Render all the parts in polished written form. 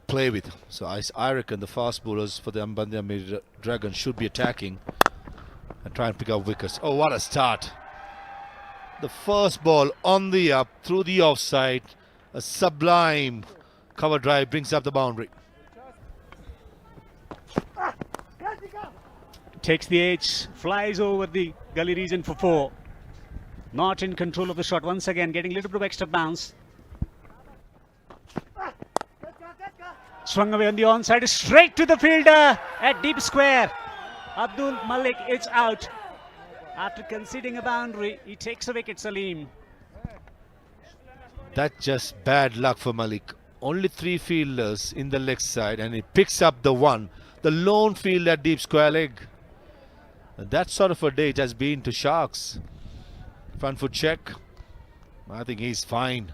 play with. So I reckon the fast bowlers for the Bandia Mir Dragons should be attacking and try and pick up wickets. Oh, what a start. The first ball on the up, through the offside. A sublime cover drive brings up the boundary. Takes the edge, flies over the gully region for 4. Not in control of the shot. Once again, getting a little bit of extra bounce. Swung away on the onside, straight to the fielder at deep square. Abdul Malik is out. After conceding a boundary, he takes a wicket, Salim. That's just bad luck for Malik. Only 3 fielders in the leg side and he picks up the lone field at deep square leg. That sort of a day it has been to Sharks. Front foot check. I think he's fine.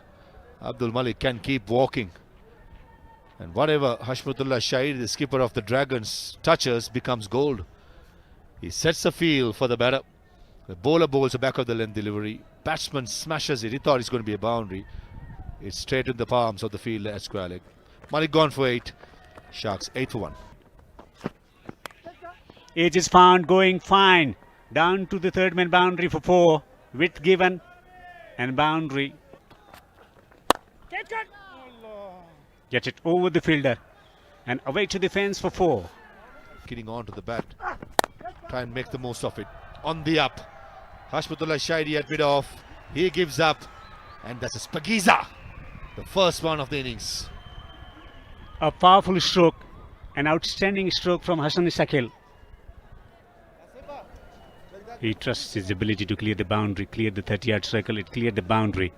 Abdul Malik can keep walking. And whatever Hashmatullah Shahid, the skipper of the Dragons, touches becomes gold. He sets the field for the batter. The bowler bowls the back of the length delivery. Batsman smashes it. He thought it's going to be a boundary. It's straight in the palms of the field at square leg. Malik gone for 8. Sharks 8 for 1. Edge is found, going fine. Down to the third man boundary for 4. Width given and boundary. Gets it over the fielder and away to the fence for 4. Getting on to the bat. Try and make the most of it. On the up. Hashmatullah Shahid had bit off. He gives up. And that's a Spagiza. The first one of the innings. A powerful stroke. An outstanding stroke from Hassan Shakil. He trusts his ability to clear the boundary, clear the 30-yard circle. It cleared the boundary.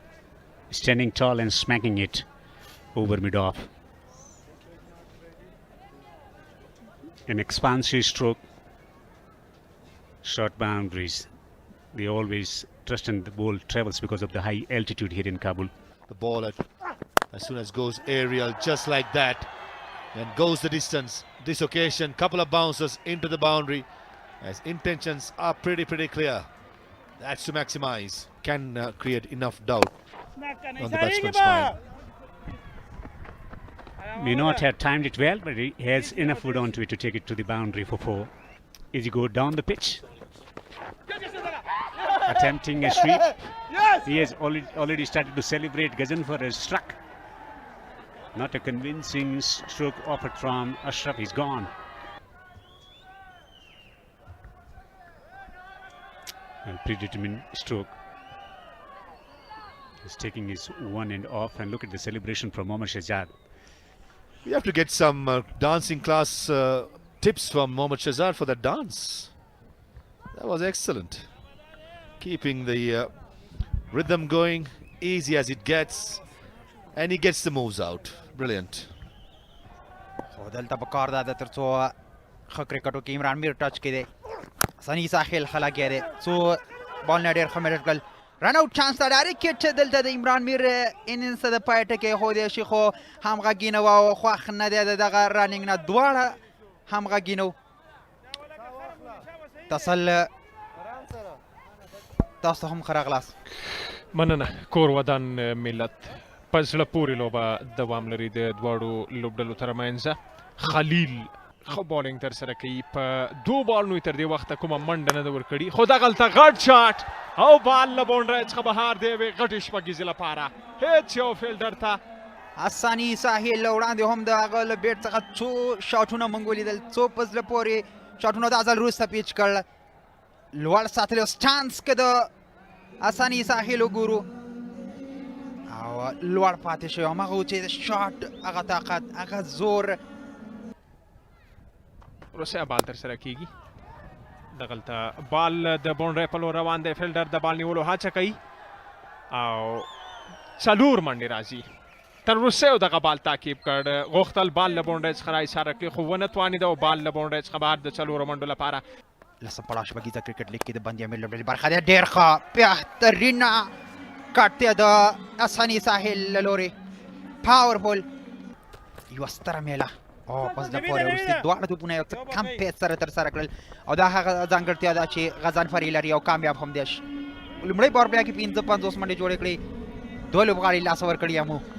Standing tall and smacking it over mid-off. An expansive stroke. Short boundaries. They always trust in the ball travels because of the high altitude here in Kabul. The ball as soon as goes aerial, just like that, and goes the distance. This occasion, couple of bounces into the boundary, as intentions are pretty clear. That's to maximize. Can create enough doubt on the batsman's mind. May not have timed it well, but he has enough wood onto it to take it to the boundary for 4. Is he go down the pitch? Attempting a sweep. He has already started to celebrate. Ghaznfar has struck. Not a convincing stroke offered from Ashraf. He's gone. And predetermined stroke. He's taking his one end off, and look at the celebration from Mohammad Shahzad. We have to get some dancing class tips from Mohammad Shahzad for that dance. That was excellent. Keeping the rhythm going, easy as it gets, and he gets the moves out. Brilliant. دلته په کار ده ترڅو ښه کرکټ وکړي. عمران میر ټچ کې دی. سني ساحل خلاګی دی. څو بال نه ډېر ښه میډل کړل. رن آوټ چانس ته ډایرکټ کټ دلته د عمران میر انینګس د پای ټکی ښودی شي، خو همغږي نه وه او خوښ نه دی د دغه رننګ نه. دواړه همغږي نه و. تسل تاسو هم ښه راغلاست. مننه. کور ودان ملت په زړه پورې لوبه دوام لري د دواړو لوبډلو ترمنځ. خلیل ښه بالینګ ترسره کوي. په 2 بالونو تر دې وخته کومه منډه نه ده ورکړې، خو دغلته غټ شاټ او بال له باونډرۍ څخه بهر دی یوې غټې شپږیزې لپاره. هېڅ یو فیلډر ته حساني ساحل له وړاندې هم د هغه له بیټ څخه څو شاټونه موږ ولیدل، څو په زړه پورې شاټونه دا ځل وروسته پیچ کړل. لوړ ساتلی سټانس کې د حساني ساحل وګورو او لوړ پاتې شوی، همغه و چې د شاټ هغه طاقت، هغه زور. وروستی بال ترسره کیږي. دغلته بال د باونډرۍ په لور روان دی. فیلډر د بال نیولو هڅه کوي او 4 منډې راځي. تر وروستیو دغه بال تعقیب کړ. غوښتل بال له باونډرۍ څخه راایساره کړي، خو ونه توانېده او بال له باونډرۍ څخه بهر د 4 منډو لپاره. لسم پړاو شپږیزه کرکټ لیګ کې د بندیا میر لوبډلې برخه دی. ډېر ښه بهترینه کټ دی د حساني ساحل له لورې. پاورفول یوه ستره میله او په زړه پورې وروستي دواړه توپونه یو څه کم پیس سره ترسره کړل او دا هغه ځانګړتیا ده چې غضنفر یې لري او کامیاب هم دی. لومړی باور پله کې 55 منډې جوړې کړې، 2 لوبغاړي لاسه ورکړي.